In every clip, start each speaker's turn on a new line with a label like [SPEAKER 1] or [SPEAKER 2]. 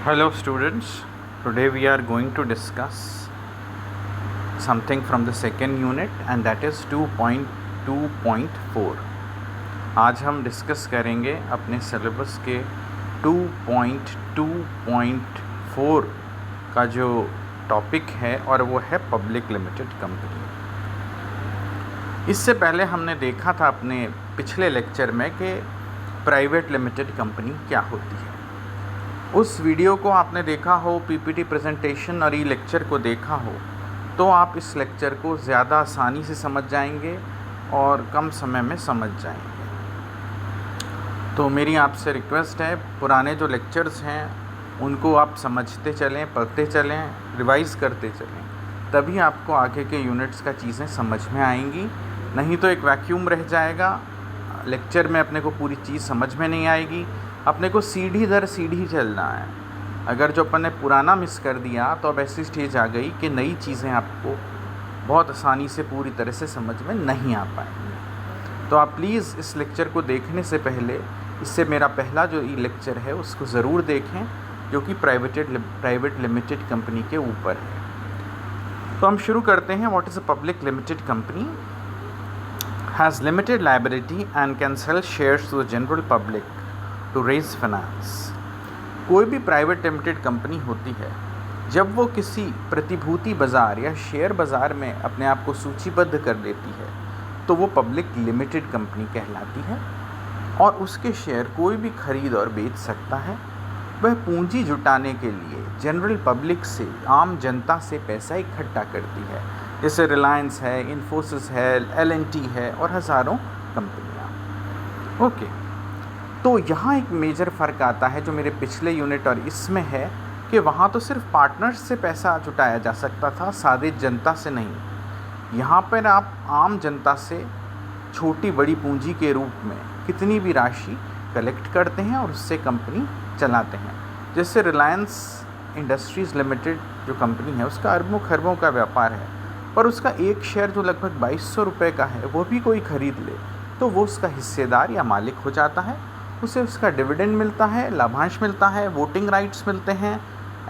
[SPEAKER 1] Hello students, today we are going to discuss something from the second unit and that is 2.2.4. आज हम discuss करेंगे अपने syllabus के 2.2.4 का जो टॉपिक है और वो है पब्लिक लिमिटेड कंपनी। इससे पहले हमने देखा था अपने पिछले लेक्चर में कि प्राइवेट लिमिटेड कंपनी क्या होती है। उस वीडियो को आपने देखा हो, पीपीटी प्रेजेंटेशन और ई लेक्चर को देखा हो तो आप इस लेक्चर को ज़्यादा आसानी से समझ जाएंगे और कम समय में समझ जाएंगे। तो मेरी आपसे रिक्वेस्ट है, पुराने जो लेक्चर्स हैं उनको आप समझते चलें, पढ़ते चलें, रिवाइज़ करते चलें, तभी आपको आगे के यूनिट्स का चीज़ें समझ में आएंगी। नहीं तो एक वैक्यूम रह जाएगा, लेक्चर में अपने को पूरी चीज़ समझ में नहीं आएगी। अपने को सीढ़ी दर सीढ़ी चलना है। अगर जो अपन ने पुराना मिस कर दिया तो अब ऐसी स्टेज आ गई कि नई चीज़ें आपको बहुत आसानी से पूरी तरह से समझ में नहीं आ पाएंगी। तो आप प्लीज़ इस लेक्चर को देखने से पहले इससे मेरा पहला जो ई लेक्चर है उसको ज़रूर देखें, जो कि प्राइवेट लिमिटेड कंपनी के ऊपर है। तो हम शुरू करते हैं। What is a public limited company? Has limited liability and can sell shares to the general public to raise finance. कोई भी प्राइवेट लिमिटेड कंपनी होती है जब वो किसी प्रतिभूति बाज़ार या शेयर बाज़ार में अपने आप को सूचीबद्ध कर लेती है तो वो पब्लिक लिमिटेड कंपनी कहलाती है और उसके शेयर कोई भी खरीद और बेच सकता है। वह पूंजी जुटाने के लिए जनरल पब्लिक से, आम जनता से पैसा इकट्ठा करती है, जैसे रिलायंस है, इन्फोसिस है, LNT है और हज़ारों कंपनियाँ। ओके, तो यहाँ एक मेजर फ़र्क आता है जो मेरे पिछले यूनिट और इसमें है कि वहाँ तो सिर्फ पार्टनर्स से पैसा जुटाया जा सकता था, सादे जनता से नहीं। यहाँ पर आप आम जनता से छोटी बड़ी पूंजी के रूप में कितनी भी राशि कलेक्ट करते हैं और उससे कंपनी चलाते हैं। जैसे रिलायंस इंडस्ट्रीज़ लिमिटेड जो कंपनी है उसका अरबों खरबों का व्यापार है, पर उसका एक शेयर जो लगभग 2200 रुपये का है वो भी कोई ख़रीद ले तो वो उसका हिस्सेदार या मालिक हो जाता है। उसे उसका डिविडेंड मिलता है, लाभांश मिलता है, वोटिंग राइट्स मिलते हैं,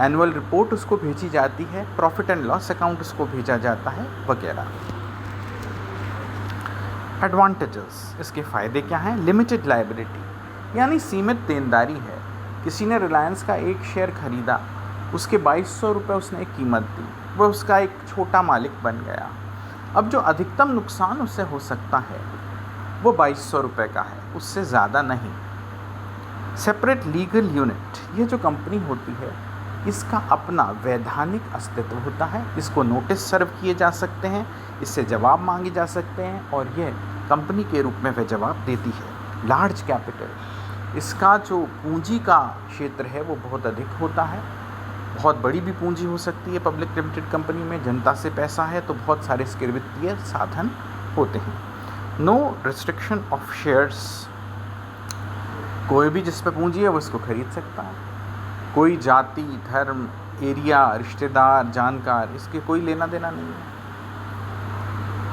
[SPEAKER 1] एनुअल रिपोर्ट उसको भेजी जाती है, प्रॉफिट एंड लॉस अकाउंट उसको भेजा जाता है वगैरह। एडवांटेजेस, इसके फ़ायदे क्या हैं? लिमिटेड लायबिलिटी यानी सीमित देनदारी है। किसी ने रिलायंस का एक शेयर खरीदा, उसके 2200 रुपये उसने एक कीमत दी, वह उसका एक छोटा मालिक बन गया। अब जो अधिकतम नुकसान उससे हो सकता है वो 2200 रुपये का है, उससे ज़्यादा नहीं। सेपरेट लीगल यूनिट, ये जो कंपनी होती है इसका अपना वैधानिक अस्तित्व होता है। इसको नोटिस सर्व किए जा सकते हैं, इससे जवाब मांगे जा सकते हैं और यह कंपनी के रूप में वह जवाब देती है। लार्ज कैपिटल, इसका जो पूंजी का क्षेत्र है वो बहुत अधिक होता है। बहुत बड़ी भी पूंजी हो सकती है पब्लिक लिमिटेड कंपनी में। जनता से पैसा है तो बहुत सारे इसके वित्तीय साधन होते हैं। नो रिस्ट्रिक्शन ऑफ शेयर्स, कोई भी जिस पर पूंजी है वो इसको खरीद सकता है। कोई जाति, धर्म, एरिया, रिश्तेदार, जानकार, इसके कोई लेना देना नहीं है।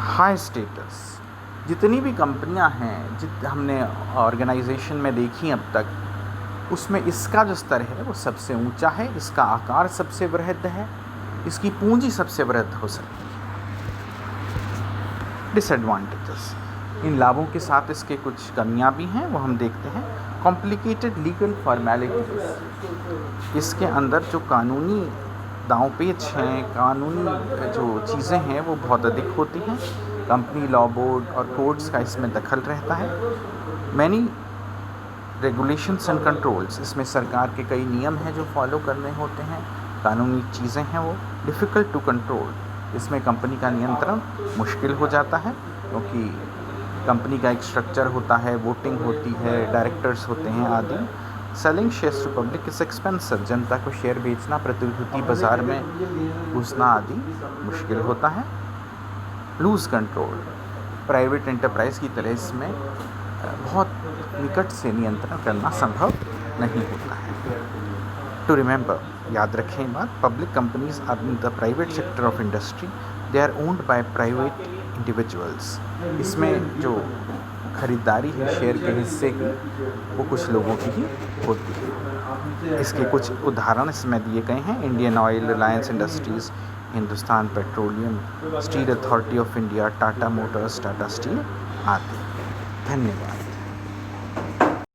[SPEAKER 1] हाई स्टेटस, जितनी भी कंपनियां हैं हमने ऑर्गेनाइजेशन में देखी अब तक, उसमें इसका जो स्तर है वो सबसे ऊंचा है, इसका आकार सबसे वृहद है, इसकी पूंजी सबसे वृहद हो सकती है। डिसएडवांटेजेस, इन लाभों के साथ इसके कुछ कमियां भी हैं, वो हम देखते हैं। कॉम्प्लिकेटेड लीगल फॉर्मेलिटीज़, इसके अंदर जो कानूनी दांव-पेच हैं, कानूनी जो चीज़ें हैं वो बहुत अधिक होती हैं। कंपनी लॉ बोर्ड और कोर्ट्स का इसमें दखल रहता है। मैनी रेगुलेशंस एंड कंट्रोल्स, इसमें सरकार के कई नियम हैं जो फॉलो करने होते हैं, कानूनी चीज़ें हैं वो। डिफ़िकल्ट टू कंट्रोल, इसमें कंपनी का नियंत्रण मुश्किल हो जाता है क्योंकि कंपनी का एक स्ट्रक्चर होता है, वोटिंग होती है, डायरेक्टर्स होते हैं आदि। Selling shares to public is expensive, जनता को शेयर बेचना, प्रतिभूति बाज़ार में घुसना आदि मुश्किल होता है। लूज़ कंट्रोल, प्राइवेट एंटरप्राइज़ की तरह इसमें बहुत निकट से नियंत्रण करना संभव नहीं होता है। टू रिमेंबर, याद रखें बात, public companies are in the private sector of industry, they are owned by private individuals. इसमें जो खरीदारी है शेयर के हिस्से की वो कुछ लोगों की ही होती है। इसके कुछ उदाहरण इसमें दिए गए हैं: Indian oil, Reliance industries, Hindustan petroleum, steel authority of India, Tata Motors, Tata steel आदि। धन्यवाद।